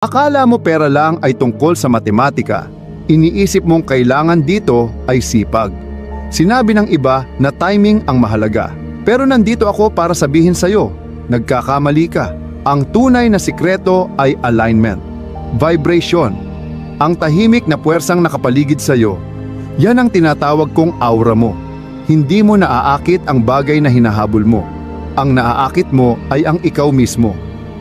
Akala mo pera lang ay tungkol sa matematika. Iniisip mong kailangan dito ay sipag. Sinabi ng iba na timing ang mahalaga. Pero nandito ako para sabihin sa'yo, nagkakamali ka. Ang tunay na sikreto ay alignment, vibration. Ang tahimik na puwersang nakapaligid sa'yo, yan ang tinatawag kong aura mo. Hindi mo naaakit ang bagay na hinahabol mo. Ang naaakit mo ay ang ikaw mismo.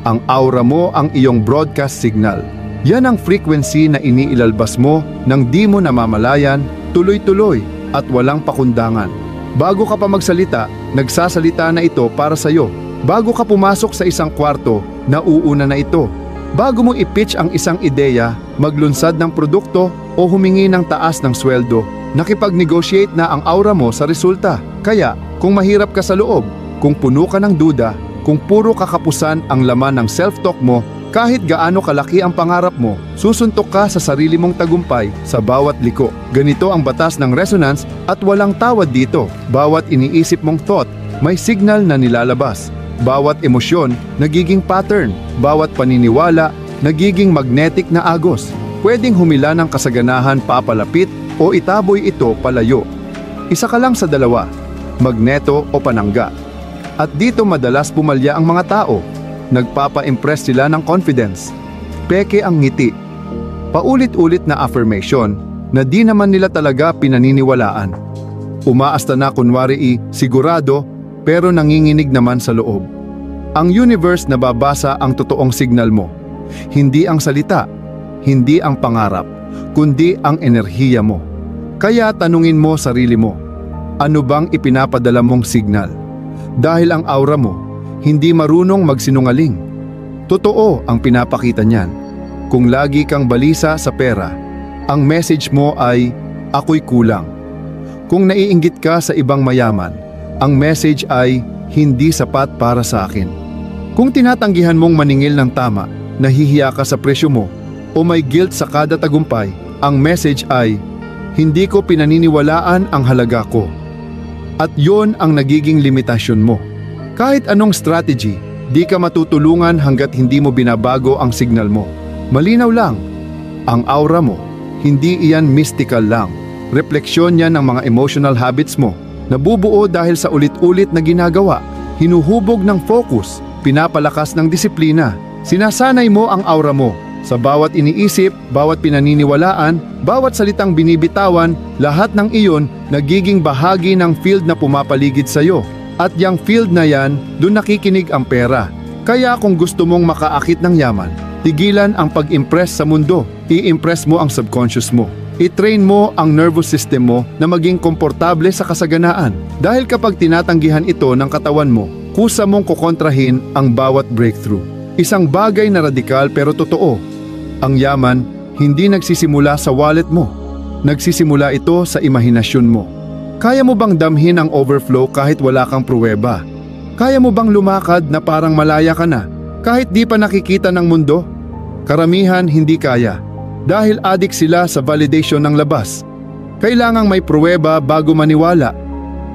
Ang aura mo ang iyong broadcast signal. Yan ang frequency na iniilalabas mo nang di mo namamalayan, tuloy-tuloy at walang pakundangan. Bago ka pa magsalita, nagsasalita na ito para sa'yo. Bago ka pumasok sa isang kwarto, nauuna na ito. Bago mo i-pitch ang isang ideya, maglunsad ng produkto o humingi ng taas ng sweldo, nakipag-negotiate na ang aura mo sa resulta. Kaya, kung mahirap ka sa loob, kung puno ka ng duda, kung puro kakapusan ang laman ng self-talk mo, kahit gaano kalaki ang pangarap mo, susuntok ka sa sarili mong tagumpay sa bawat liko. Ganito ang batas ng resonance at walang tawad dito. Bawat iniisip mong thought, may signal na nilalabas. Bawat emosyon, nagiging pattern. Bawat paniniwala, nagiging magnetic na agos. Pwedeng humila ng kasaganahan papalapit o itaboy ito palayo. Isa ka lang sa dalawa, magneto o panangga. At dito madalas pumalya ang mga tao. Nagpapa-impress sila ng confidence. Peke ang ngiti. Paulit-ulit na affirmation na di naman nila talaga pinaniniwalaan. Umaasta na kunwari sigurado pero nanginginig naman sa loob. Ang universe nababasa ang totoong signal mo. Hindi ang salita, hindi ang pangarap, kundi ang enerhiya mo. Kaya tanungin mo sarili mo, ano bang ipinapadala mong signal? Dahil ang aura mo, hindi marunong magsinungaling. Totoo ang pinapakita niyan. Kung lagi kang balisa sa pera, ang message mo ay, ako'y kulang. Kung naiinggit ka sa ibang mayaman, ang message ay, hindi sapat para sa akin. Kung tinatanggihan mong maningil ng tama, nahihiya ka sa presyo mo, o may guilt sa kada tagumpay, ang message ay, hindi ko pinaniniwalaan ang halaga ko. At yon ang nagiging limitasyon mo. Kahit anong strategy, di ka matutulungan hanggat hindi mo binabago ang signal mo. Malinaw lang, ang aura mo, hindi iyan mystical lang. Refleksyon yan ng mga emotional habits mo. Nabubuo dahil sa ulit-ulit na ginagawa, hinuhubog ng focus, pinapalakas ng disiplina. Sinasanay mo ang aura mo. Sa bawat iniisip, bawat pinaniniwalaan, bawat salitang binibitawan, lahat ng iyon nagiging bahagi ng field na pumapaligid sa'yo. At yang field na yan, doon nakikinig ang pera. Kaya kung gusto mong makaakit ng yaman, tigilan ang pag-impress sa mundo. I-impress mo ang subconscious mo. I-train mo ang nervous system mo na maging komportable sa kasaganaan. Dahil kapag tinatanggihan ito ng katawan mo, kusa mong kukontrahin ang bawat breakthrough. Isang bagay na radikal pero totoo. Ang yaman, hindi nagsisimula sa wallet mo. Nagsisimula ito sa imahinasyon mo. Kaya mo bang damhin ang overflow kahit wala kang pruweba? Kaya mo bang lumakad na parang malaya ka na, kahit di pa nakikita ng mundo? Karamihan hindi kaya, dahil addict sila sa validation ng labas. Kailangang may pruweba bago maniwala.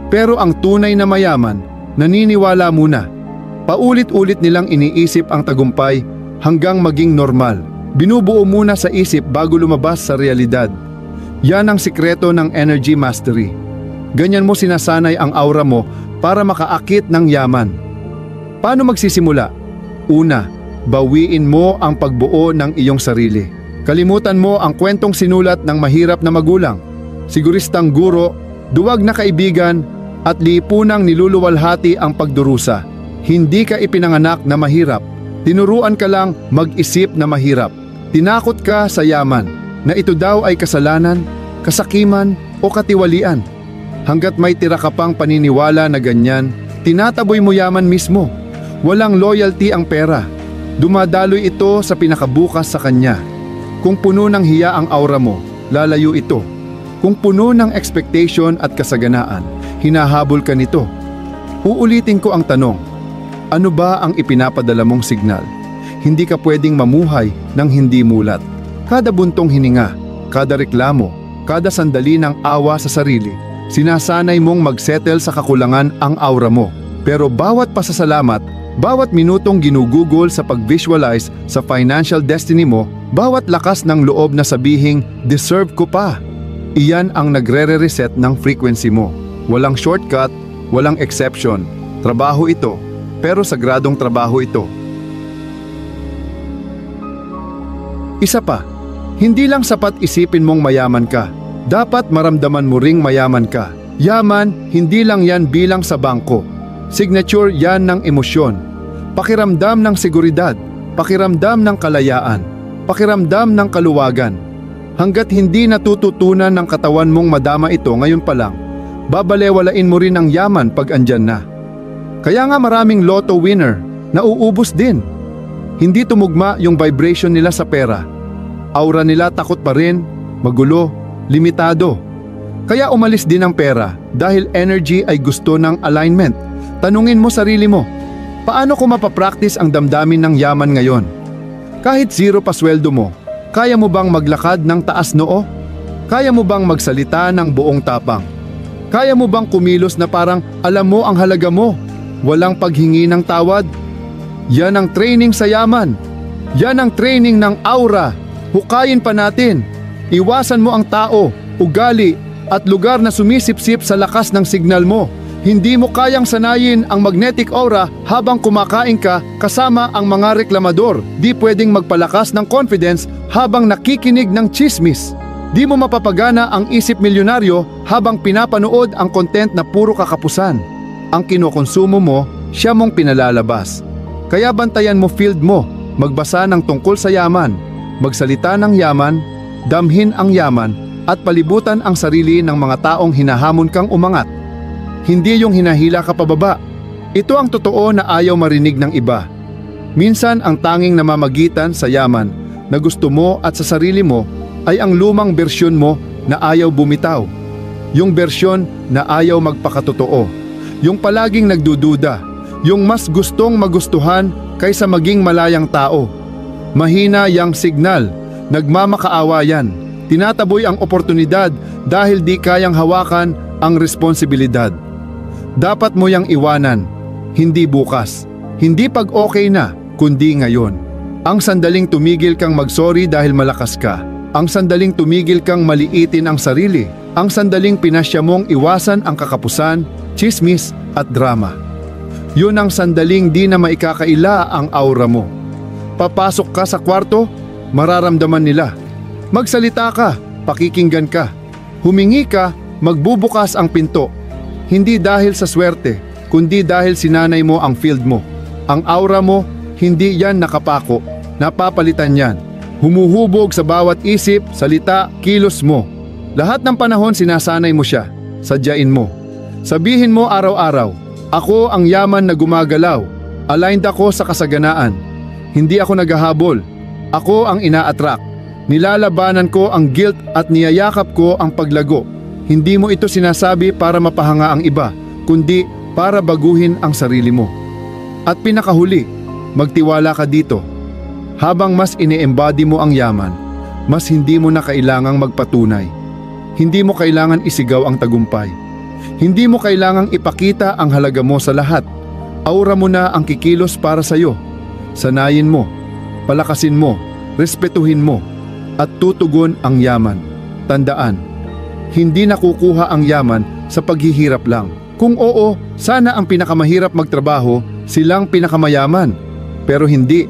Pero ang tunay na mayaman, naniniwala muna. Paulit-ulit nilang iniisip ang tagumpay hanggang maging normal. Binubuo muna sa isip bago lumabas sa realidad. Yan ang sikreto ng energy mastery. Ganyan mo sinasanay ang aura mo para makaakit ng yaman. Paano magsisimula? Una, bawiin mo ang pagbuo ng iyong sarili. Kalimutan mo ang kwentong sinulat ng mahirap na magulang, siguristang guro, duwag na kaibigan, at lipunang niluluwalhati ang pagdurusa. Hindi ka ipinanganak na mahirap. Tinuruan ka lang mag-isip na mahirap. Tinakot ka sa yaman, na ito daw ay kasalanan, kasakiman o katiwalian. Hanggat may tira ka pang paniniwala na ganyan, tinataboy mo yaman mismo. Walang loyalty ang pera. Dumadaloy ito sa pinakabukas sa kanya. Kung puno ng hiya ang aura mo, lalayo ito. Kung puno ng expectation at kasaganaan, hinahabol ka nito. Uulitin ko ang tanong, ano ba ang ipinapadala mong signal? Hindi ka pwedeng mamuhay ng hindi mulat. Kada buntong hininga, kada reklamo, kada sandali ng awa sa sarili, sinasanay mong magsettle sa kakulangan ang aura mo. Pero bawat pasasalamat, Bawat minutong ginugugol sa pag-visualize sa financial destiny mo, bawat lakas ng loob na sabihing, deserve ko pa. Iyan ang nagre-reset ng frequency mo. Walang shortcut, walang exception. Trabaho ito, pero sagradong trabaho ito. Isa pa, hindi lang sapat isipin mong mayaman ka. Dapat maramdaman mo ring mayaman ka. Yaman, hindi lang yan bilang sa bangko. Signature yan ng emosyon. Pakiramdam ng seguridad, pakiramdam ng kalayaan, pakiramdam ng kaluwagan. Hanggat hindi natututunan ng katawan mong madama ito ngayon pa lang, babalewalain mo rin ang yaman pag andyan na. Kaya nga maraming lotto winner, nauubos din. Hindi tumugma yung vibration nila sa pera. Aura nila takot pa rin, magulo, limitado. Kaya umalis din ang pera dahil energy ay gusto ng alignment. Tanungin mo sarili mo, paano ko mapapractice ang damdamin ng yaman ngayon? Kahit zero pa sweldo mo, kaya mo bang maglakad ng taas noo? Kaya mo bang magsalita ng buong tapang? Kaya mo bang kumilos na parang alam mo ang halaga mo? Walang paghingi ng tawad? Yan ang training sa yaman. Yan ang training ng aura. Hukayin pa natin. Iwasan mo ang tao, ugali, at lugar na sumisipsip sa lakas ng signal mo. Hindi mo kayang sanayin ang magnetic aura habang kumakain ka kasama ang mga reklamador. Di pwedeng magpalakas ng confidence habang nakikinig ng chismis. Di mo mapapagana ang isip milyonaryo habang pinapanood ang content na puro kakapusan. Ang kinokonsumo mo, siya mong pinalalabas. Kaya bantayan mo field mo, magbasa ng tungkol sa yaman, magsalita ng yaman, damhin ang yaman, at palibutan ang sarili ng mga taong hinahamon kang umangat. Hindi yung hinahila ka pababa. Ito ang totoo na ayaw marinig ng iba. Minsan ang tanging namamagitan sa yaman na gusto mo at sa sarili mo ay ang lumang bersyon mo na ayaw bumitaw. Yung bersyon na ayaw magpakatotoo. Yung palaging nagdududa. Yung mas gustong magustuhan kaysa maging malayang tao. Mahina yang signal, nagmamakaawa yan. Tinataboy ang oportunidad dahil di kayang hawakan ang responsibilidad. Dapat mo yang iwanan, hindi bukas, hindi pag okay na, kundi ngayon. Ang sandaling tumigil kang magsorry dahil malakas ka. Ang sandaling tumigil kang maliitin ang sarili. Ang sandaling pinasya mong iwasan ang kakapusan, chismis at drama. Yun ang sandaling di na maikakaila ang aura mo. Papasok ka sa kwarto, mararamdaman nila. Magsalita ka, pakikinggan ka. Humingi ka, magbubukas ang pinto. Hindi dahil sa swerte, kundi dahil sinanay mo ang field mo. Ang aura mo, hindi yan nakapako. Napapalitan yan. Humuhubog sa bawat isip, salita, kilos mo. Lahat ng panahon sinasanay mo siya. Sadyain mo. Sabihin mo araw-araw, ako ang yaman na gumagalaw. Aligned ako sa kasaganaan. Hindi ako naghahabol. Ako ang ina-attract. Nilalabanan ko ang guilt at niyayakap ko ang paglago. Hindi mo ito sinasabi para mapahanga ang iba, kundi para baguhin ang sarili mo. At pinakahuli, magtiwala ka dito. Habang mas ine-embody mo ang yaman, mas hindi mo na kailangang magpatunay. Hindi mo kailangan isigaw ang tagumpay. Hindi mo kailangang ipakita ang halaga mo sa lahat. Aura mo na ang kikilos para sa iyo. Sanayin mo, palakasin mo, respetuhin mo, at tutugon ang yaman. Tandaan, hindi nakukuha ang yaman sa paghihirap lang. Kung oo, sana ang pinakamahirap magtrabaho, silang pinakamayaman. Pero hindi.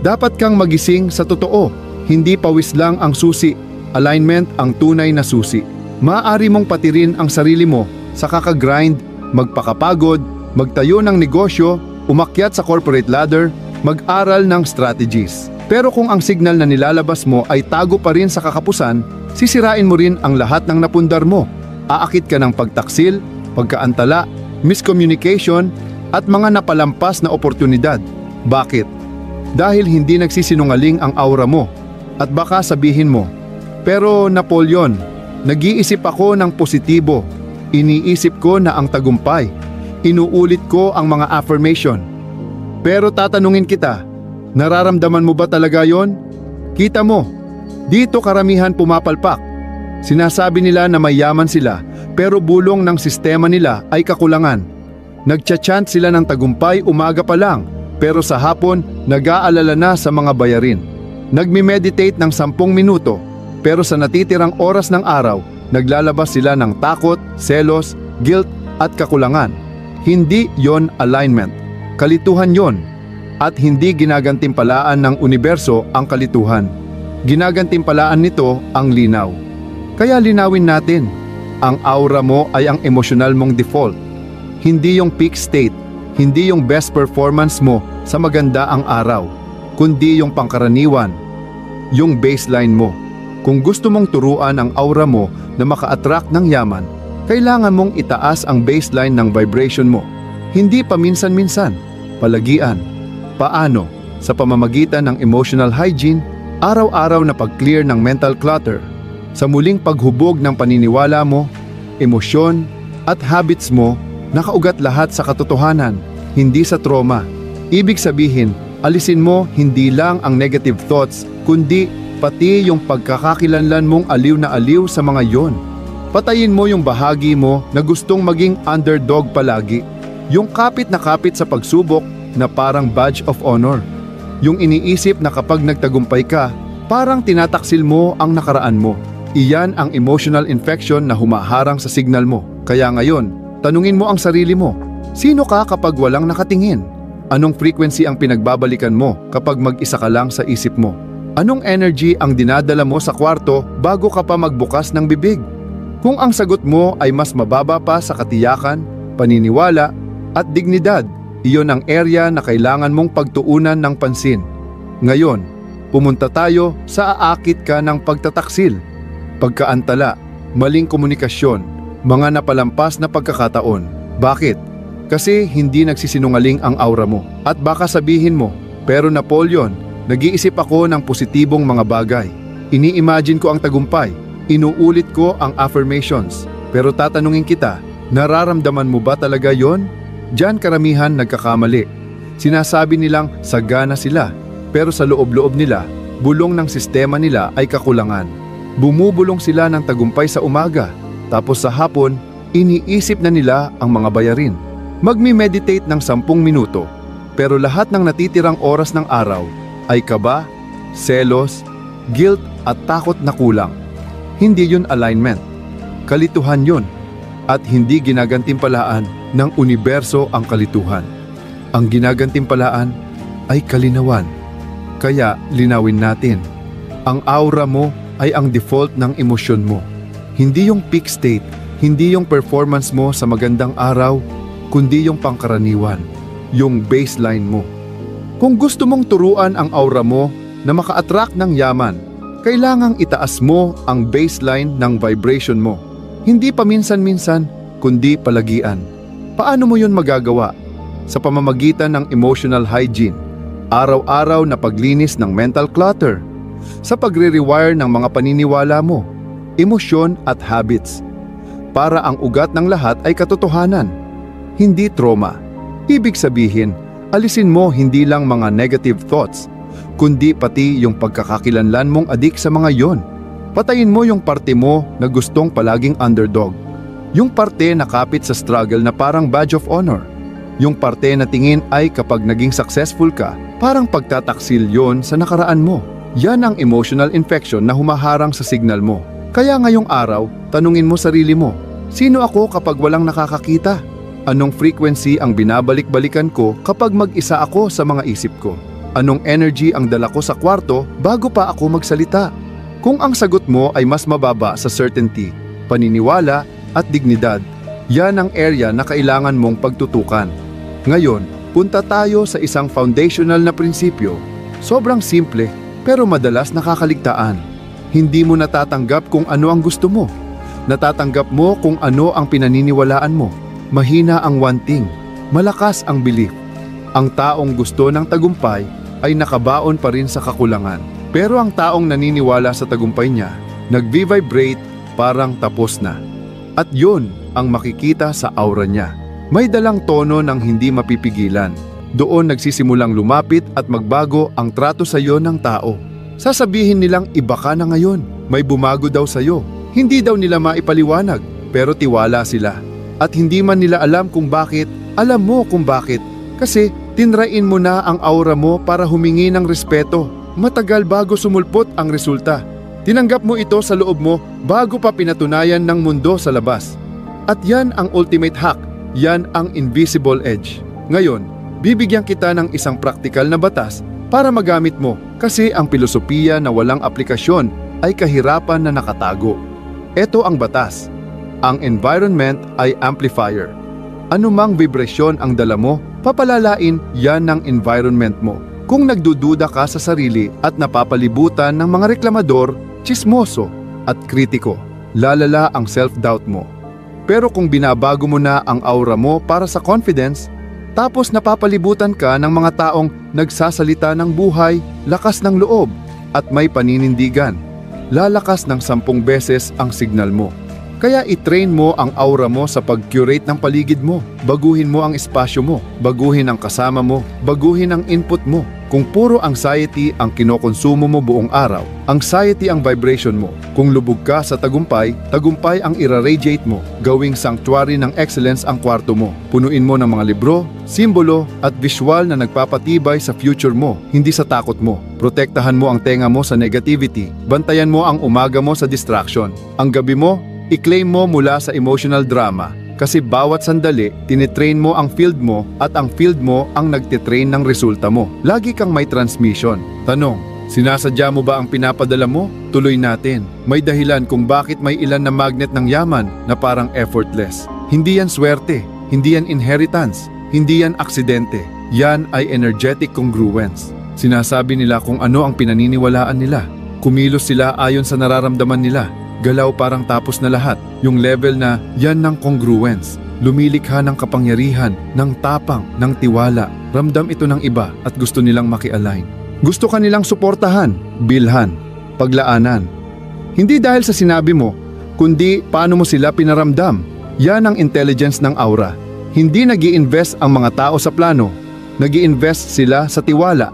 Dapat kang magising sa totoo. Hindi pawis lang ang susi. Alignment ang tunay na susi. Maaari mong patirin ang sarili mo sa kakagrind, magpakapagod, magtayo ng negosyo, umakyat sa corporate ladder, mag-aral ng strategies. Pero kung ang signal na nilalabas mo ay tago pa rin sa kakapusan, sisirain mo rin ang lahat ng napundar mo. Aakit ka ng pagtaksil, pagkaantala, miscommunication, at mga napalampas na oportunidad. Bakit? Dahil hindi nagsisinungaling ang aura mo. At baka sabihin mo, pero Napoleon, nag-iisip ako ng positibo. Iniisip ko na ang tagumpay. Inuulit ko ang mga affirmation. Pero tatanungin kita, nararamdaman mo ba talaga yon? Kita mo, dito karamihan pumapalpak. Sinasabi nila na mayaman sila, pero bulong ng sistema nila ay kakulangan. Nagcha-chant sila ng tagumpay umaga pa lang, pero sa hapon nag-aalala na sa mga bayarin. Nagmi-meditate ng 10 minuto, pero sa natitirang oras ng araw, naglalabas sila ng takot, selos, guilt at kakulangan. Hindi yon alignment. Kalituhan yon. At hindi ginagantimpalaan ng universo ang kalituhan. Ginagantimpalaan nito ang linaw. Kaya linawin natin, ang aura mo ay ang emosyonal mong default. Hindi yung peak state, hindi yung best performance mo sa maganda ang araw, kundi yung pangkaraniwan, yung baseline mo. Kung gusto mong turuan ang aura mo na maka-attract ng yaman, kailangan mong itaas ang baseline ng vibration mo. Hindi paminsan-minsan, palagian. Paano? Sa pamamagitan ng emotional hygiene, araw-araw na pag-clear ng mental clutter, sa muling paghubog ng paniniwala mo, emosyon at habits mo, nakaugat lahat sa katotohanan, hindi sa trauma. Ibig sabihin, alisin mo hindi lang ang negative thoughts, kundi pati yung pagkakakilanlan mong aliw na aliw sa mga yon. Patayin mo yung bahagi mo na gustong maging underdog palagi. Yung kapit na kapit sa pagsubok na parang badge of honor. Yung iniisip na kapag nagtagumpay ka, parang tinataksil mo ang nakaraan mo. Iyan ang emotional infection na humaharang sa signal mo. Kaya ngayon, tanungin mo ang sarili mo. Sino ka kapag walang nakatingin? Anong frequency ang pinagbabalikan mo kapag mag-isa ka lang sa isip mo? Anong energy ang dinadala mo sa kwarto bago ka pa magbukas ng bibig? Kung ang sagot mo ay mas mababa pa sa katiyakan, paniniwala at dignidad, iyon ang area na kailangan mong pagtuunan ng pansin. Ngayon, pumunta tayo sa aakit ka ng pagtataksil, pagkaantala, maling komunikasyon, mga napalampas na pagkakataon. Bakit? Kasi hindi nagsisinungaling ang aura mo. At baka sabihin mo, pero Napoleon, nag-iisip ako ng positibong mga bagay. Ini-imagine ko ang tagumpay, inuulit ko ang affirmations. Pero tatanungin kita, nararamdaman mo ba talaga yon? Diyan karamihan nagkakamali. Sinasabi nilang sagana sila, pero sa loob-loob nila, bulong ng sistema nila ay kakulangan. Bumubulong sila ng tagumpay sa umaga, tapos sa hapon, iniisip na nila ang mga bayarin. Magmi-meditate ng 10 minuto, pero lahat ng natitirang oras ng araw ay kaba, selos, guilt at takot na kulang. Hindi yun alignment. Kalituhan yun. At hindi ginagantimpalaan ng universo ang kalituhan. Ang ginagantimpalaan ay kalinawan. Kaya linawin natin, ang aura mo ay ang default ng emosyon mo. Hindi yung peak state, hindi yung performance mo sa magandang araw, kundi yung pangkaraniwan, yung baseline mo. Kung gusto mong turuan ang aura mo na maka-attract ng yaman, kailangang itaas mo ang baseline ng vibration mo. Hindi paminsan-minsan, kundi palagian. Paano mo yun magagawa? Sa pamamagitan ng emotional hygiene, araw-araw na paglinis ng mental clutter, sa pagre-rewire ng mga paniniwala mo, emosyon at habits, para ang ugat ng lahat ay katotohanan, hindi trauma. Ibig sabihin, alisin mo hindi lang mga negative thoughts, kundi pati yung pagkakakilanlan mong adik sa mga yon. Patayin mo yung parte mo na gustong palaging underdog. Yung parte na kapit sa struggle na parang badge of honor. Yung parte na tingin ay kapag naging successful ka, parang pagtataksil yon sa nakaraan mo. Yan ang emotional infection na humaharang sa signal mo. Kaya ngayong araw, tanungin mo sarili mo, sino ako kapag walang nakakakita? Anong frequency ang binabalik-balikan ko kapag mag-isa ako sa mga isip ko? Anong energy ang dala ko sa kwarto bago pa ako magsalita? Kung ang sagot mo ay mas mababa sa certainty, paniniwala at dignidad, yan ang area na kailangan mong pagtutukan. Ngayon, punta tayo sa isang foundational na prinsipyo. Sobrang simple, pero madalas nakakaligtaan. Hindi mo natatanggap kung ano ang gusto mo. Natatanggap mo kung ano ang pinaniniwalaan mo. Mahina ang wanting, malakas ang belief. Ang taong gusto ng tagumpay ay nakabaon pa rin sa kakulangan. Pero ang taong naniniwala sa tagumpay niya, nag-vibrate parang tapos na. At yun ang makikita sa aura niya. May dalang tono ng hindi mapipigilan. Doon nagsisimulang lumapit at magbago ang trato sa iyo ng tao. Sasabihin nilang iba ka na ngayon, may bumago daw sa iyo. Hindi daw nila maipaliwanag, pero tiwala sila. At hindi man nila alam kung bakit, alam mo kung bakit. Kasi Tinrain mo na ang aura mo para humingi ng respeto. Matagal bago sumulpot ang resulta. Tinanggap mo ito sa loob mo bago pa pinatunayan ng mundo sa labas. At yan ang ultimate hack. Yan ang invisible edge. Ngayon, bibigyan kita ng isang praktikal na batas para magamit mo kasi ang filosofiya na walang aplikasyon ay kahirapan na nakatago. Ito ang batas. Ang environment ay amplifier. Anumang vibrasyon ang dala mo, papalalain yan ng environment mo. Kung nagdududa ka sa sarili at napapalibutan ng mga reklamador, tsismoso at kritiko, lalala ang self-doubt mo. Pero kung binabago mo na ang aura mo para sa confidence, tapos napapalibutan ka ng mga taong nagsasalita ng buhay, lakas ng loob, at may paninindigan, lalakas ng 10 beses ang signal mo. Kaya i-train mo ang aura mo sa pag-curate ng paligid mo. Baguhin mo ang espasyo mo, baguhin ang kasama mo, baguhin ang input mo. Kung puro anxiety ang kinokonsumo mo buong araw, anxiety ang vibration mo. Kung lubog ka sa tagumpay, tagumpay ang iraradiate mo. Gawing sanctuary ng excellence ang kwarto mo. Punuin mo ng mga libro, simbolo at visual na nagpapatibay sa future mo, hindi sa takot mo. Protektahan mo ang tenga mo sa negativity. Bantayan mo ang umaga mo sa distraction. Ang gabi mo, i-claim mo mula sa emotional drama. Kasi bawat sandali, tinitrain mo ang field mo at ang field mo ang nagtitrain ng resulta mo. Lagi kang may transmission. Tanong, sinasadya mo ba ang pinapadala mo? Tuloy natin. May dahilan kung bakit may ilan na magnet ng yaman na parang effortless. Hindi yan swerte, hindi yan inheritance, hindi yan aksidente. Yan ay energetic congruence. Sinasabi nila kung ano ang pinaniniwalaan nila. Kumilos sila ayon sa nararamdaman nila. Galaw parang tapos na lahat. Yung level na yan ng congruence. Lumilikha ng kapangyarihan, ng tapang, ng tiwala. Ramdam ito ng iba at gusto nilang maki-align. Gusto ka nilang suportahan, bilhan, paglaanan. Hindi dahil sa sinabi mo, kundi paano mo sila pinaramdam. Yan ang intelligence ng aura. Hindi nag-i-invest ang mga tao sa plano. Nag-i-invest sila sa tiwala.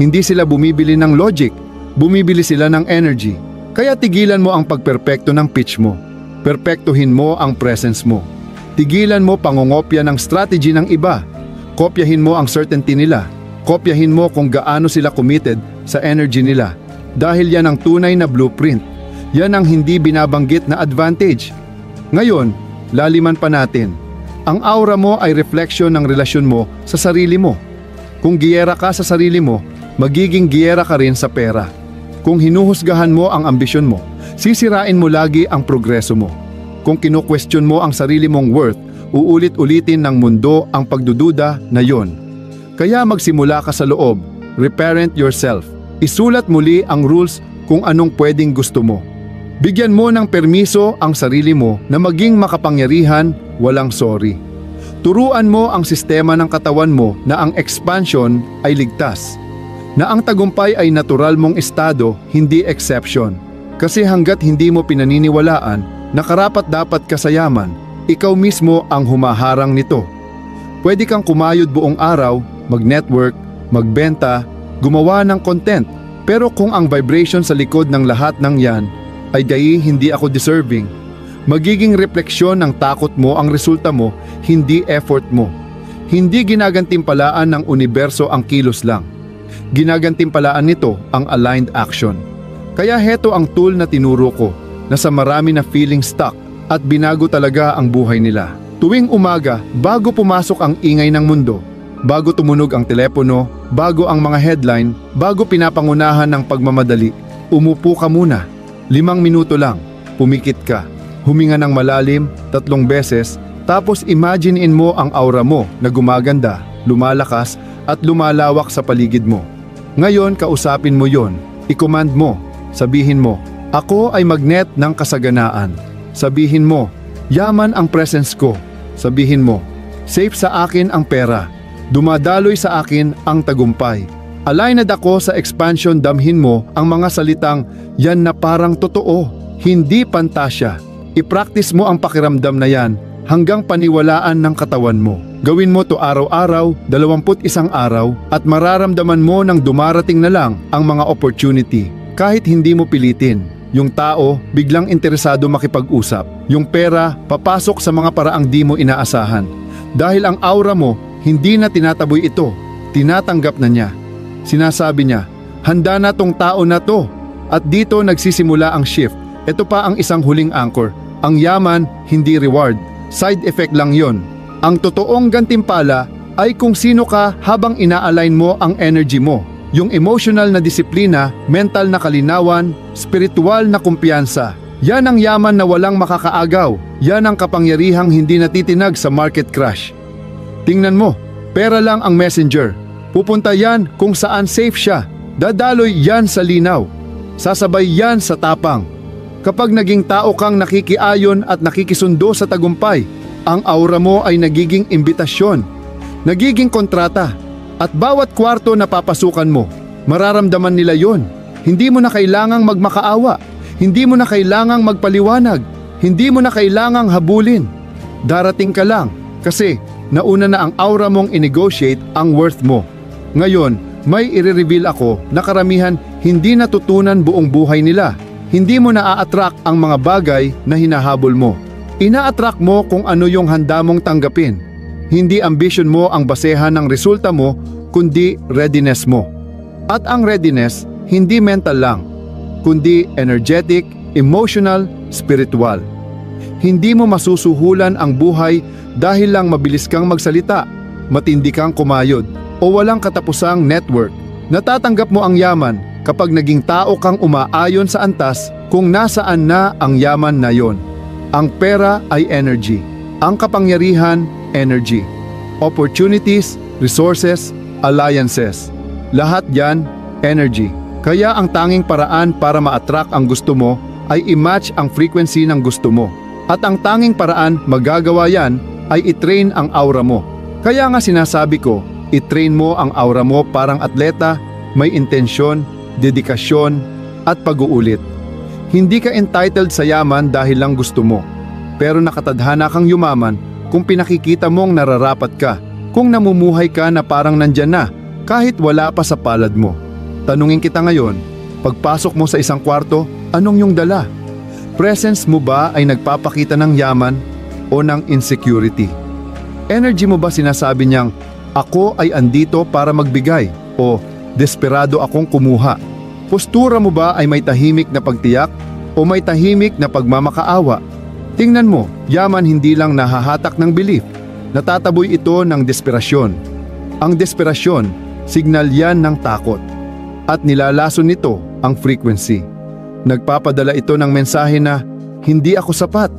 Hindi sila bumibili ng logic. Bumibili sila ng energy. Kaya tigilan mo ang pagperpekto ng pitch mo. Perpektuhin mo ang presence mo. Tigilan mo pangongopya ng strategy ng iba. Kopyahin mo ang certainty nila. Kopyahin mo kung gaano sila committed sa energy nila. Dahil yan ang tunay na blueprint. Yan ang hindi binabanggit na advantage. Ngayon, laliman pa natin. Ang aura mo ay refleksyon ng relasyon mo sa sarili mo. Kung giyera ka sa sarili mo, magiging giyera ka rin sa pera. Kung hinuhusgahan mo ang ambisyon mo, sisirain mo lagi ang progreso mo. Kung kino-question mo ang sarili mong worth, uulit-ulitin ng mundo ang pagdududa na yon. Kaya magsimula ka sa loob, reparent yourself. Isulat muli ang rules kung anong pwedeng gusto mo. Bigyan mo ng permiso ang sarili mo na maging makapangyarihan, walang sorry. Turuan mo ang sistema ng katawan mo na ang expansion ay ligtas. Na ang tagumpay ay natural mong estado, hindi exception. Kasi hanggat hindi mo pinaniniwalaan na karapat-dapat ka sa yaman, ikaw mismo ang humaharang nito. Pwede kang kumayod buong araw, mag-network, magbenta, gumawa ng content, pero kung ang vibration sa likod ng lahat ng yan ay di hindi ako deserving, magiging refleksyon ng takot mo ang resulta mo, hindi effort mo. Hindi ginagantimpalaan ng universo ang kilos lang. Ginagantimpalaan nito ang aligned action. Kaya heto ang tool na tinuro ko na sa marami na feeling stuck at binago talaga ang buhay nila. Tuwing umaga, bago pumasok ang ingay ng mundo, bago tumunog ang telepono, bago ang mga headline, bago pinapangunahan ng pagmamadali, umupo ka muna. 5 minuto lang, pumikit ka, huminga ng malalim 3 beses, tapos imaginein mo ang aura mo na gumaganda, lumalakas at lumalawak sa paligid mo. Ngayon, kausapin mo yon. I-command mo. Sabihin mo, ako ay magnet ng kasaganaan. Sabihin mo, yaman ang presence ko. Sabihin mo, safe sa akin ang pera. Dumadaloy sa akin ang tagumpay. Aligned ako sa expansion, damhin mo ang mga salitang yan na parang totoo, hindi pantasya. I-practice mo ang pakiramdam na yan hanggang paniwalaan ng katawan mo. Gawin mo to araw-araw, 21 araw, at mararamdaman mo nang dumarating na lang ang mga opportunity. Kahit hindi mo pilitin, yung tao biglang interesado makipag-usap. Yung pera papasok sa mga paraang di mo inaasahan. Dahil ang aura mo hindi na tinataboy ito, Tinatanggap na niya. Sinasabi niya, handa na tong tao na to. At dito nagsisimula ang shift. Ito pa ang isang huling anchor. Ang yaman, hindi reward. Side effect lang yon. Ang totoong gantimpala ay kung sino ka habang ina-align mo ang energy mo. Yung emotional na disiplina, mental na kalinawan, spiritual na kumpiyansa. Yan ang yaman na walang makakaagaw. Yan ang kapangyarihang hindi natitinag sa market crash. Tingnan mo, pera lang ang messenger. Pupunta yan kung saan safe siya. Dadaloy yan sa linaw. Sasabay yan sa tapang. Kapag naging tao kang nakikiayon at nakikisundo sa tagumpay, ang aura mo ay nagiging imbitasyon, nagiging kontrata, at bawat kwarto na papasukan mo, mararamdaman nila yon. Hindi mo na kailangang magmakaawa, hindi mo na kailangang magpaliwanag, hindi mo na kailangang habulin. Darating ka lang kasi nauna na ang aura mong i-negotiate ang worth mo. Ngayon, may i-reveal ako na karamihan hindi natutunan buong buhay nila. Hindi mo na-attract ang mga bagay na hinahabol mo. Ina-attract mo kung ano yung handa mong tanggapin. Hindi ambition mo ang basehan ng resulta mo, kundi readiness mo. At ang readiness, hindi mental lang, kundi energetic, emotional, spiritual. Hindi mo masusuhulan ang buhay dahil lang mabilis kang magsalita, matindi kang kumayod, o walang katapusang network. Natatanggap mo ang yaman kapag naging tao kang umaayon sa antas kung nasaan na ang yaman na yon. Ang pera ay energy. Ang kapangyarihan, energy. Opportunities, resources, alliances. Lahat yan, energy. Kaya ang tanging paraan para ma-attract ang gusto mo ay i-match ang frequency ng gusto mo. At ang tanging paraan magagawa yan ay i-train ang aura mo. Kaya nga sinasabi ko, i-train mo ang aura mo parang atleta, may intensyon, dedikasyon, at pag-uulit. Hindi ka entitled sa yaman dahil lang gusto mo. Pero nakatadhana kang yumaman kung pinakikita mong nararapat ka, kung namumuhay ka na parang nandyan na, kahit wala pa sa palad mo. Tanungin kita ngayon, pagpasok mo sa isang kwarto, anong yung dala? Presence mo ba ay nagpapakita ng yaman o ng insecurity? Energy mo ba sinasabi niyang, ako ay andito para magbigay o desperado akong kumuha? Postura mo ba ay may tahimik na pagtiyak o may tahimik na pagmamakaawa? Tingnan mo, yaman hindi lang nahahatak ng belief, natataboy ito ng desperasyon. Ang desperasyon, signal yan ng takot. At nilalason nito ang frequency. Nagpapadala ito ng mensahe na, hindi ako sapat,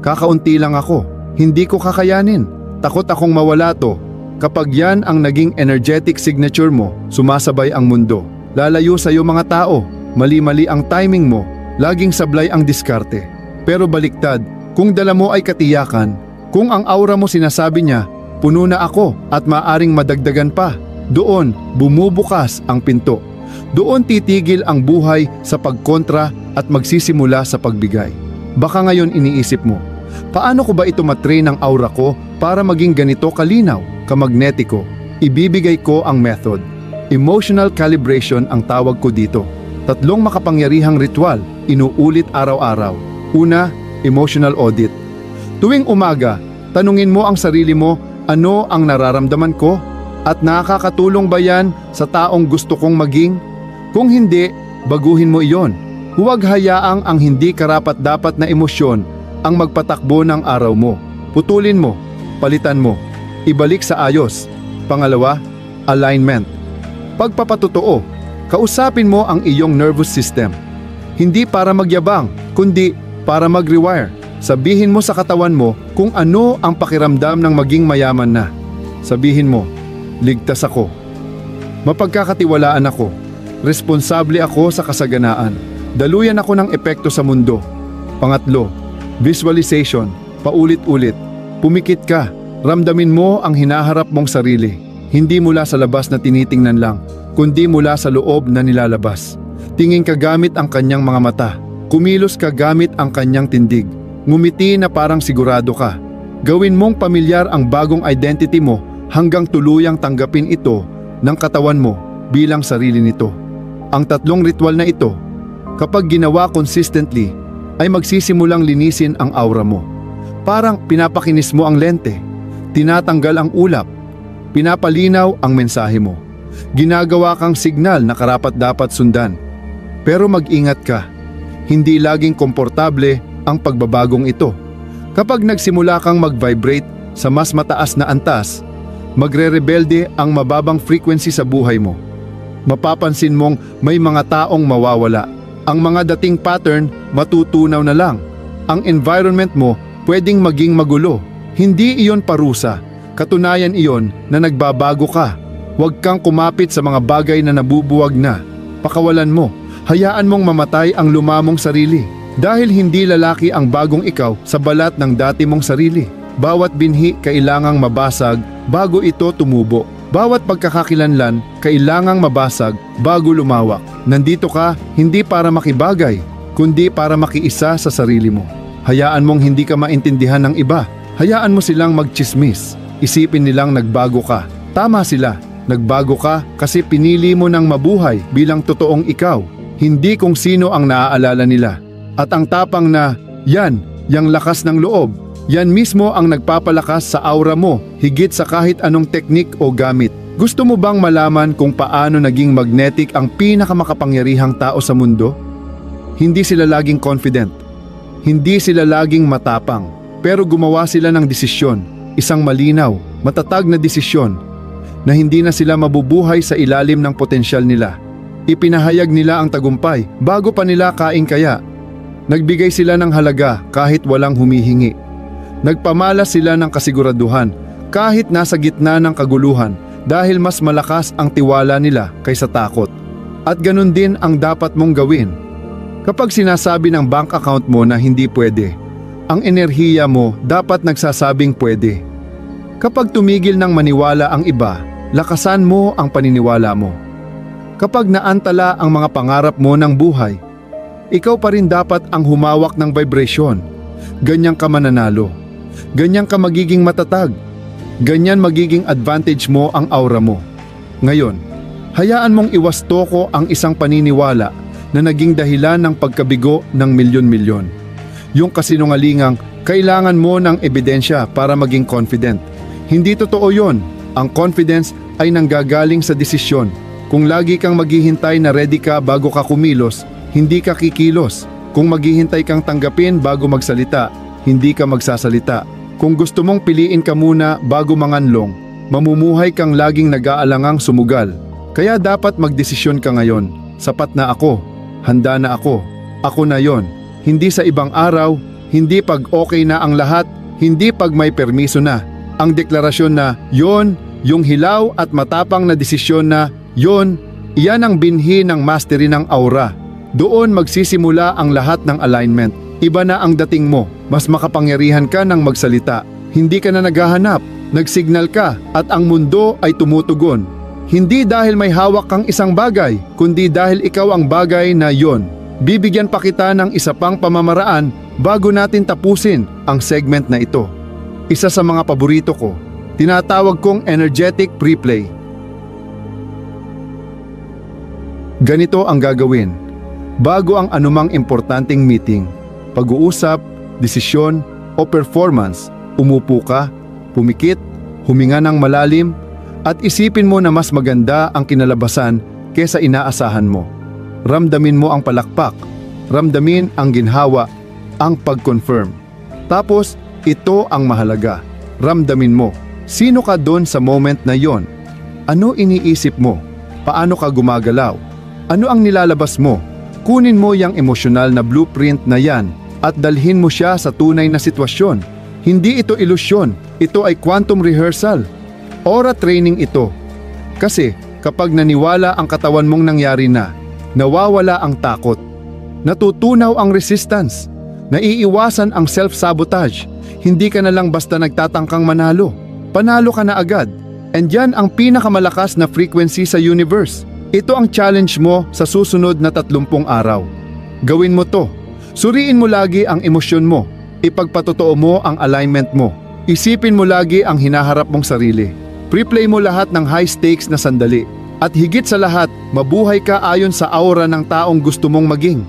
kakaunti lang ako, hindi ko kakayanin, takot akong mawala to. Kapag yan ang naging energetic signature mo, sumasabay ang mundo. Lalayo sa iyo mga tao, mali-mali ang timing mo, laging sablay ang diskarte. Pero baliktad, kung dala mo ay katiyakan, kung ang aura mo sinasabi niya, puno na ako at maaring madagdagan pa, doon bumubukas ang pinto. Doon titigil ang buhay sa pagkontra at magsisimula sa pagbigay. Baka ngayon iniisip mo, paano ko ba ito matrain ang aura ko para maging ganito kalinaw, kamagnetiko? Ibibigay ko ang method. Emotional calibration ang tawag ko dito. 3 makapangyarihang ritual, inuulit araw-araw. Una, emotional audit. Tuwing umaga, tanungin mo ang sarili mo, ano ang nararamdaman ko? At nakakatulong ba yan sa taong gusto kong maging? Kung hindi, baguhin mo iyon. Huwag hayaang ang hindi karapat-dapat na emosyon ang magpatakbo ng araw mo. Putulin mo, palitan mo, ibalik sa ayos. Pangalawa, alignment. Pagpapatotoo, kausapin mo ang iyong nervous system. Hindi para magyabang, kundi para mag-rewire. Sabihin mo sa katawan mo kung ano ang pakiramdam ng maging mayaman na. Sabihin mo, ligtas ako. Mapagkakatiwalaan ako. Responsable ako sa kasaganaan. Daluyan ako ng epekto sa mundo. Pangatlo, visualization. Paulit-ulit. Pumikit ka. Ramdamin mo ang hinaharap mong sarili. Hindi mula sa labas na tinitingnan lang, kundi mula sa loob na nilalabas. Tingin ka gamit ang kanyang mga mata. Kumilos ka gamit ang kanyang tindig. Ngumiti na parang sigurado ka. Gawin mong pamilyar ang bagong identity mo hanggang tuluyang tanggapin ito ng katawan mo bilang sarili nito. Ang 3 ritual na ito, kapag ginawa consistently, ay magsisimulang linisin ang aura mo. Parang pinapakinis mo ang lente, tinatanggal ang ulap, pinapalinaw ang mensahe mo. Ginagawa kang signal na karapat-dapat sundan. Pero mag-ingat ka. Hindi laging komportable ang pagbabagong ito. Kapag nagsimula kang mag-vibrate sa mas mataas na antas, magre-rebelde ang mababang frequency sa buhay mo. Mapapansin mong may mga taong mawawala. Ang mga dating pattern matutunaw na lang. Ang environment mo pwedeng maging magulo. Hindi iyon parusa. Katunayan iyon na nagbabago ka. Huwag kang kumapit sa mga bagay na nabubuwag na. Pakawalan mo. Hayaan mong mamatay ang lumamong sarili. Dahil hindi lalaki ang bagong ikaw sa balat ng dati mong sarili. Bawat binhi kailangang mabasag bago ito tumubo. Bawat pagkakakilanlan kailangang mabasag bago lumawak. Nandito ka hindi para makibagay, kundi para makiisa sa sarili mo. Hayaan mong hindi ka maintindihan ng iba. Hayaan mo silang magchismis. Isipin nilang nagbago ka. Tama sila. Nagbago ka kasi pinili mo ng mabuhay bilang totoong ikaw. Hindi kung sino ang naaalala nila. At ang tapang na, yang lakas ng loob, yan mismo ang nagpapalakas sa aura mo higit sa kahit anong teknik o gamit. Gusto mo bang malaman kung paano naging magnetic ang pinakamakapangyarihang tao sa mundo? Hindi sila laging confident. Hindi sila laging matapang. Pero gumawa sila ng desisyon. Isang malinaw, matatag na desisyon na hindi na sila mabubuhay sa ilalim ng potensyal nila. Ipinahayag nila ang tagumpay bago pa nila kain-kaya. Nagbigay sila ng halaga kahit walang humihingi. Nagpamalas sila ng kasiguraduhan kahit nasa gitna ng kaguluhan dahil mas malakas ang tiwala nila kaysa takot. At ganun din ang dapat mong gawin. Kapag sinasabi ng bank account mo na hindi pwede, ang enerhiya mo dapat nagsasabing pwede. Kapag tumigil ng maniwala ang iba, lakasan mo ang paniniwala mo. Kapag naantala ang mga pangarap mo ng buhay, ikaw pa rin dapat ang humawak ng vibration. Ganyan ka mananalo. Ganyan ka magiging matatag. Ganyan magiging advantage mo ang aura mo. Ngayon, hayaan mong iwastoko ang isang paniniwala na naging dahilan ng pagkabigo ng milyon-milyon. Yung kasinungalingang kailangan mo ng ebidensya para maging confident. Hindi totoo yon. Ang confidence ay nanggagaling sa desisyon. Kung lagi kang maghihintay na ready ka bago ka kumilos, hindi ka kikilos. Kung maghihintay kang tanggapin bago magsalita, hindi ka magsasalita. Kung gusto mong piliin ka muna bago manganlong, mamumuhay kang laging nag-aalangang sumugal. Kaya dapat magdesisyon ka ngayon. Sapat na ako. Handa na ako. Ako na yon. Hindi sa ibang araw, hindi pag okay na ang lahat, hindi pag may permiso na. Ang deklarasyon na yon, yung hilaw at matapang na desisyon na yon, iyan ang binhi ng mastery ng aura. Doon magsisimula ang lahat ng alignment. Iba na ang dating mo, mas makapangyarihan ka ng magsalita. Hindi ka na naghahanap, nagsignal ka at ang mundo ay tumutugon. Hindi dahil may hawak kang isang bagay, kundi dahil ikaw ang bagay na yon. Bibigyan pa kita ng isa pang pamamaraan bago natin tapusin ang segment na ito. Isa sa mga paborito ko, tinatawag kong energetic pre-play. Ganito ang gagawin. Bago ang anumang importanteng meeting, pag-uusap, desisyon o performance, umupo ka, pumikit, huminga ng malalim, at isipin mo na mas maganda ang kinalabasan kesa inaasahan mo. Ramdamin mo ang palakpak, ramdamin ang ginhawa, ang pag-confirm. Tapos, ito ang mahalaga. Ramdamin mo, sino ka doon sa moment na yon? Ano iniisip mo? Paano ka gumagalaw? Ano ang nilalabas mo? Kunin mo yung emosyonal na blueprint na yan at dalhin mo siya sa tunay na sitwasyon. Hindi ito ilusyon, ito ay quantum rehearsal. Aura training ito. Kasi kapag naniwala ang katawan mong nangyari na, nawawala ang takot. Natutunaw ang resistance. Naiiwasan ang self-sabotage. Hindi ka na lang basta nagtatangkang manalo. Panalo ka na agad. And yan ang pinakamalakas na frequency sa universe. Ito ang challenge mo sa susunod na 30 araw. Gawin mo to. Suriin mo lagi ang emosyon mo. Ipagpatotoo mo ang alignment mo. Isipin mo lagi ang hinaharap mong sarili. Pre-play mo lahat ng high stakes na sandali. At higit sa lahat, mabuhay ka ayon sa aura ng taong gusto mong maging.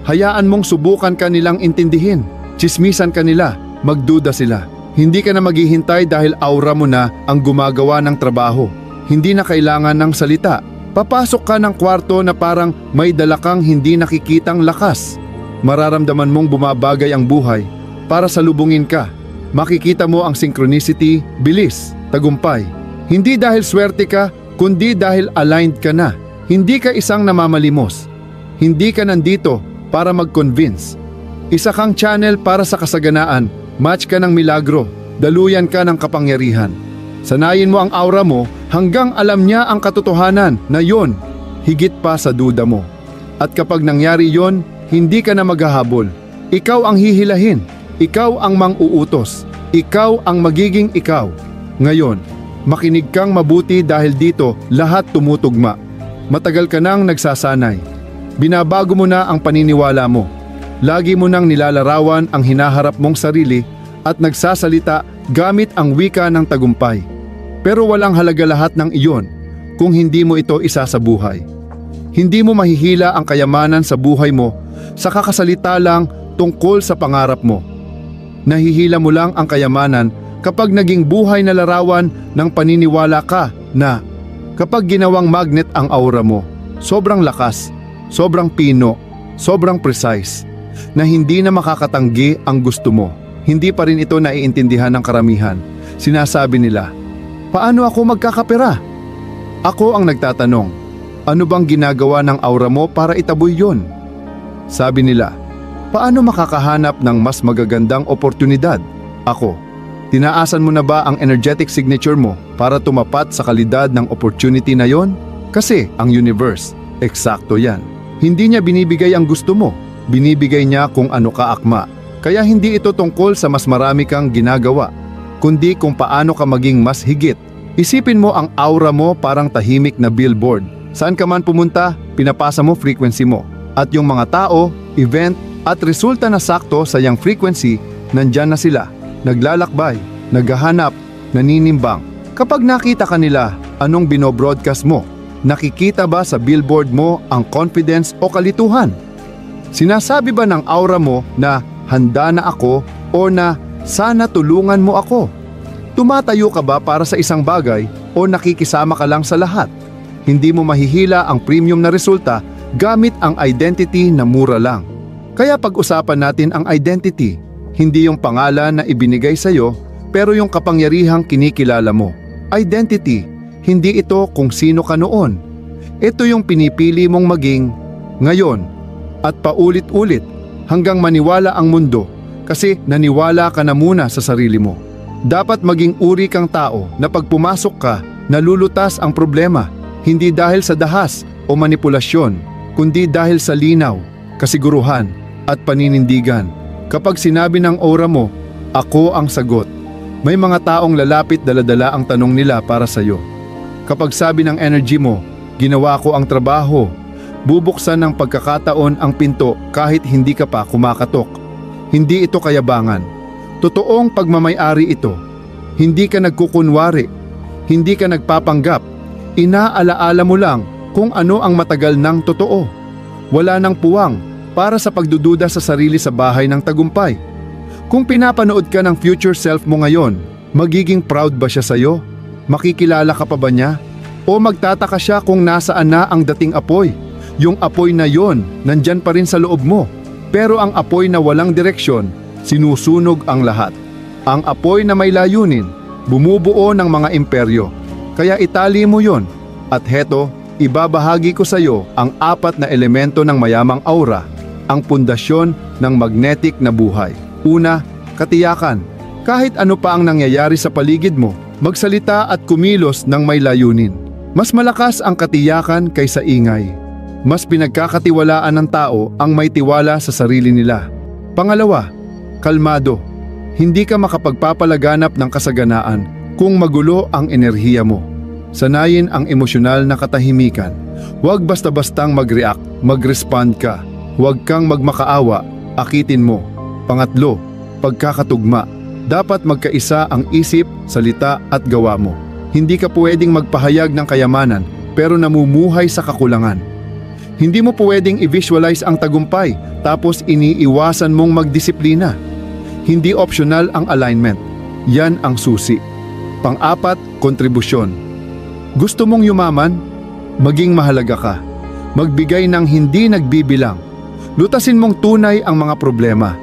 Hayaan mong subukan ka nilang intindihin. Tsismisan ka nila, magduda sila. Hindi ka na maghihintay dahil aura mo na ang gumagawa ng trabaho. Hindi na kailangan ng salita. Papasok ka ng kwarto na parang may dala kang hindi nakikitang lakas. Mararamdaman mong bumabagay ang buhay para salubungin ka. Makikita mo ang synchronicity, bilis, tagumpay. Hindi dahil swerte ka, kundi dahil aligned ka na. Hindi ka isang namamalimos. Hindi ka nandito para mag-convince. Isa kang channel para sa kasaganaan, match ka ng milagro, daluyan ka ng kapangyarihan. Sanayin mo ang aura mo hanggang alam niya ang katotohanan na yon, higit pa sa duda mo. At kapag nangyari yon, hindi ka na maghahabol. Ikaw ang hihilahin, ikaw ang mang-uutos, ikaw ang magiging ikaw. Ngayon, makinig kang mabuti dahil dito lahat tumutugma. Matagal ka nang nagsasanay. Binabago mo na ang paniniwala mo. Lagi mo nang nilalarawan ang hinaharap mong sarili at nagsasalita gamit ang wika ng tagumpay. Pero walang halaga lahat ng iyon kung hindi mo ito isa sa buhay. Hindi mo mahihila ang kayamanan sa buhay mo sa kakasalita lang tungkol sa pangarap mo. Nahihila mo lang ang kayamanan kapag naging buhay na larawan ng paniniwala ka na kapag ginawang magnet ang aura mo, sobrang lakas, sobrang pino, sobrang precise, na hindi na makakatanggi ang gusto mo. Hindi pa rin ito naiintindihan ng karamihan. Sinasabi nila, paano ako magkakapera? Ako ang nagtatanong, ano bang ginagawa ng aura mo para itaboy yon? Sabi nila, paano makakahanap ng mas magagandang oportunidad? Ako, tinaasan mo na ba ang energetic signature mo para tumapat sa kalidad ng opportunity na yon? Kasi ang universe, eksakto yan. Hindi niya binibigay ang gusto mo, binibigay niya kung ano ka akma. Kaya hindi ito tungkol sa mas marami kang ginagawa, kundi kung paano ka maging mas higit. Isipin mo ang aura mo parang tahimik na billboard. Saan ka man pumunta, pinapasa mo frequency mo. At yung mga tao, event, at resulta na sakto sa iyang frequency, nandyan na sila. Naglalakbay, naghahanap, naninimbang. Kapag nakita ka nila, anong binobroadcast mo? Nakikita ba sa billboard mo ang confidence o kalituhan? Sinasabi ba ng aura mo na handa na ako o na sana tulungan mo ako? Tumatayo ka ba para sa isang bagay o nakikisama ka lang sa lahat? Hindi mo mahihila ang premium na resulta gamit ang identity na mura lang. Kaya pag-usapan natin ang identity, hindi yung pangalan na ibinigay sa'yo, pero yung kapangyarihang kinikilala mo. Identity, hindi ito kung sino ka noon. Ito yung pinipili mong maging ngayon at paulit-ulit hanggang maniwala ang mundo kasi naniwala ka na muna sa sarili mo. Dapat maging uri kang tao na pag pumasok ka, nalulutas ang problema, hindi dahil sa dahas o manipulasyon, kundi dahil sa linaw, kasiguruhan at paninindigan. Kapag sinabi ng aura mo, ako ang sagot, may mga taong lalapit dala-dala ang tanong nila para sa iyo. Kapag sabi ng energy mo, ginawa ko ang trabaho, bubuksan ng pagkakataon ang pinto kahit hindi ka pa kumakatok. Hindi ito kayabangan. Totoong pagmamay-ari ito. Hindi ka nagkukunwari. Hindi ka nagpapanggap. Inaalaala mo lang kung ano ang matagal ng totoo. Wala nang puwang para sa pagdududa sa sarili sa bahay ng tagumpay. Kung pinapanood ka ng future self mo ngayon, magiging proud ba siya sa'yo? Makikilala ka pa ba niya? O magtataka siya kung nasaan na ang dating apoy? Yung apoy na yon, nandyan pa rin sa loob mo. Pero ang apoy na walang direksyon, sinusunog ang lahat. Ang apoy na may layunin, bumubuo ng mga imperyo. Kaya itali mo yon. At heto, ibabahagi ko sa iyo ang 4 na elemento ng mayamang aura, ang pundasyon ng magnetic na buhay. Una, katiyakan. Kahit ano pa ang nangyayari sa paligid mo, magsalita at kumilos ng may layunin. Mas malakas ang katiyakan kaysa ingay. Mas pinagkakatiwalaan ng tao ang may tiwala sa sarili nila. Pangalawa, kalmado. Hindi ka makapagpapalaganap ng kasaganaan kung magulo ang enerhiya mo. Sanayin ang emosyonal na katahimikan. Huwag basta-bastang mag-react, mag-respond ka. Huwag kang magmakaawa, akitin mo. Pangatlo, pagkakatugma. Dapat magkaisa ang isip, salita at gawa mo. Hindi ka pwedeng magpahayag ng kayamanan pero namumuhay sa kakulangan. Hindi mo pwedeng i-visualize ang tagumpay tapos iniiwasan mong magdisiplina. Hindi optional ang alignment. Yan ang susi. Pang-4, kontribusyon. Gusto mong yumaman? Maging mahalaga ka. Magbigay ng hindi nagbibilang. Lutasin mong tunay ang mga problema.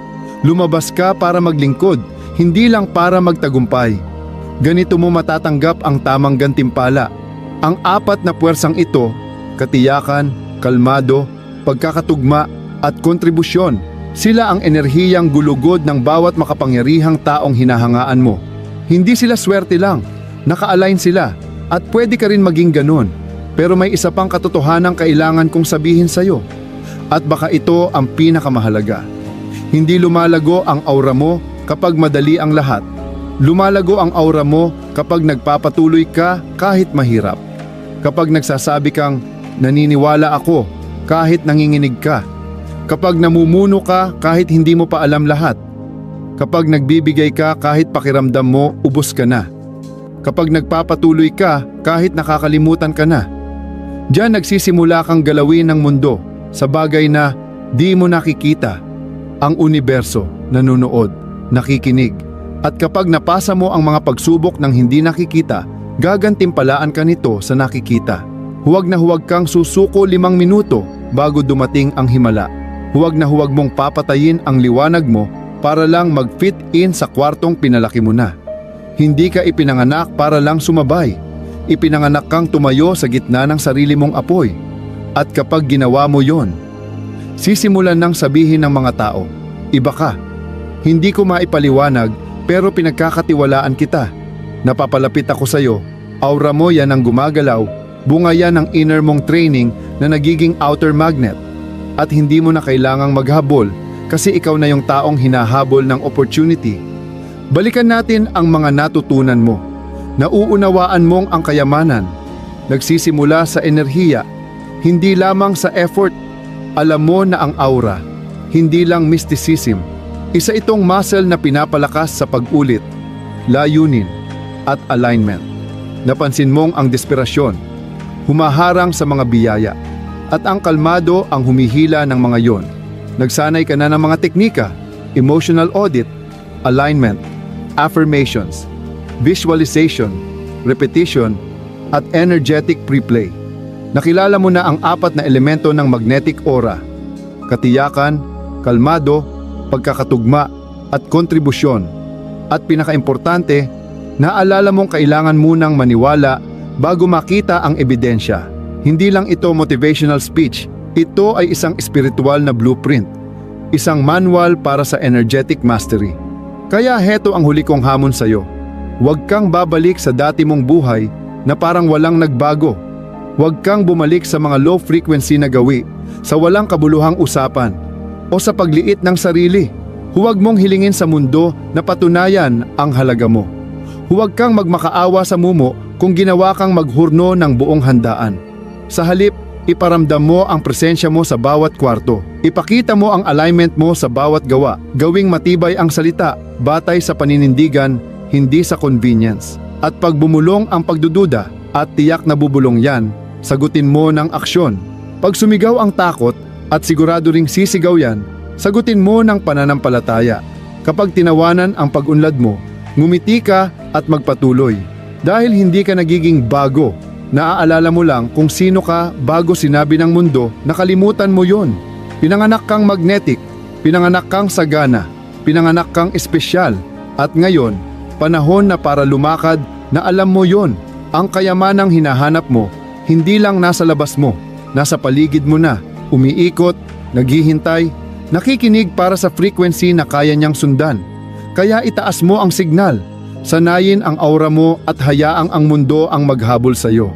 Lumabas ka para maglingkod, hindi lang para magtagumpay. Ganito mo matatanggap ang tamang gantimpala. Ang apat na puwersang ito, katiyakan, kalmado, pagkakatugma at kontribusyon, sila ang enerhiyang gulugod ng bawat makapangyarihang taong hinahangaan mo. Hindi sila swerte lang, naka-align sila at pwede ka rin maging ganun. Pero may isa pang katotohanan kailangan kong sabihin sa'yo. At baka ito ang pinakamahalaga. Hindi lumalago ang aura mo kapag madali ang lahat. Lumalago ang aura mo kapag nagpapatuloy ka kahit mahirap. Kapag nagsasabi kang, naniniwala ako kahit nanginginig ka. Kapag namumuno ka kahit hindi mo pa alam lahat. Kapag nagbibigay ka kahit pakiramdam mo ubos ka na. Kapag nagpapatuloy ka kahit nakakalimutan ka na. Diyan nagsisimula kang galawin ng mundo sa bagay na di mo nakikita. Ang universo nanonood, nakikinig. At kapag napasa mo ang mga pagsubok ng hindi nakikita, gagantimpalaan ka nito sa nakikita. Huwag na huwag kang susuko 5 minuto bago dumating ang himala. Huwag na huwag mong papatayin ang liwanag mo para lang mag-fit in sa kwartong pinalaki mo na. Hindi ka ipinanganak para lang sumabay. Ipinanganak kang tumayo sa gitna ng sarili mong apoy. At kapag ginawa mo yon, sisimulan nang sabihin ng mga tao, iba ka. Hindi ko maipaliwanag pero pinagkakatiwalaan kita. Napapalapit ako sa iyo, aura mo yan ang gumagalaw, bunga yan ng inner mong training na nagiging outer magnet. At hindi mo na kailangang maghabol kasi ikaw na yung taong hinahabol ng opportunity. Balikan natin ang mga natutunan mo. Nauunawaan mong ang kayamanan. Nagsisimula sa enerhiya, hindi lamang sa effort. Alam mo na ang aura, hindi lang mysticism. Isa itong muscle na pinapalakas sa pag-ulit, layunin, at alignment. Napansin mong ang desperasyon, humaharang sa mga biyaya, at ang kalmado ang humihila ng mga yon. Nagsanay ka na ng mga teknika, emotional audit, alignment, affirmations, visualization, repetition, at energetic pre-play. Nakilala mo na ang 4 na elemento ng magnetic aura: katiyakan, kalmado, pagkakatugma, at kontribusyon. At pinakaimportante, naalala mong kailangan munang maniwala bago makita ang ebidensya. Hindi lang ito motivational speech, ito ay isang espiritual na blueprint, isang manual para sa energetic mastery. Kaya heto ang huli kong hamon sa'yo. Huwag kang babalik sa dati mong buhay na parang walang nagbago. Huwag kang bumalik sa mga low frequency na gawi, sa walang kabuluhang usapan, o sa pagliit ng sarili. Huwag mong hilingin sa mundo na patunayan ang halaga mo. Huwag kang magmakaawa sa mumo kung ginawa kang maghurno ng buong handaan. Sa halip, iparamdam mo ang presensya mo sa bawat kwarto. Ipakita mo ang alignment mo sa bawat gawa. Gawing matibay ang salita, batay sa paninindigan, hindi sa convenience. At pag bumulong ang pagdududa, at tiyak na bubulong yan, sagutin mo ng aksyon. Pag sumigaw ang takot, at sigurado ring sisigaw yan, sagutin mo ng pananampalataya. Kapag tinawanan ang pag-unlad mo, ngumiti ka at magpatuloy. Dahil hindi ka nagiging bago, naaalala mo lang kung sino ka bago sinabi ng mundo, nakalimutan mo yon. Pinanganak kang magnetic, pinanganak kang sagana, pinanganak kang espesyal. At ngayon, panahon na para lumakad na alam mo yon. Ang kayamanang hinahanap mo, hindi lang nasa labas mo, nasa paligid mo na, umiikot, naghihintay, nakikinig para sa frequency na kaya niyang sundan. Kaya itaas mo ang signal, sanayin ang aura mo at hayaang ang mundo ang maghabol sa iyo.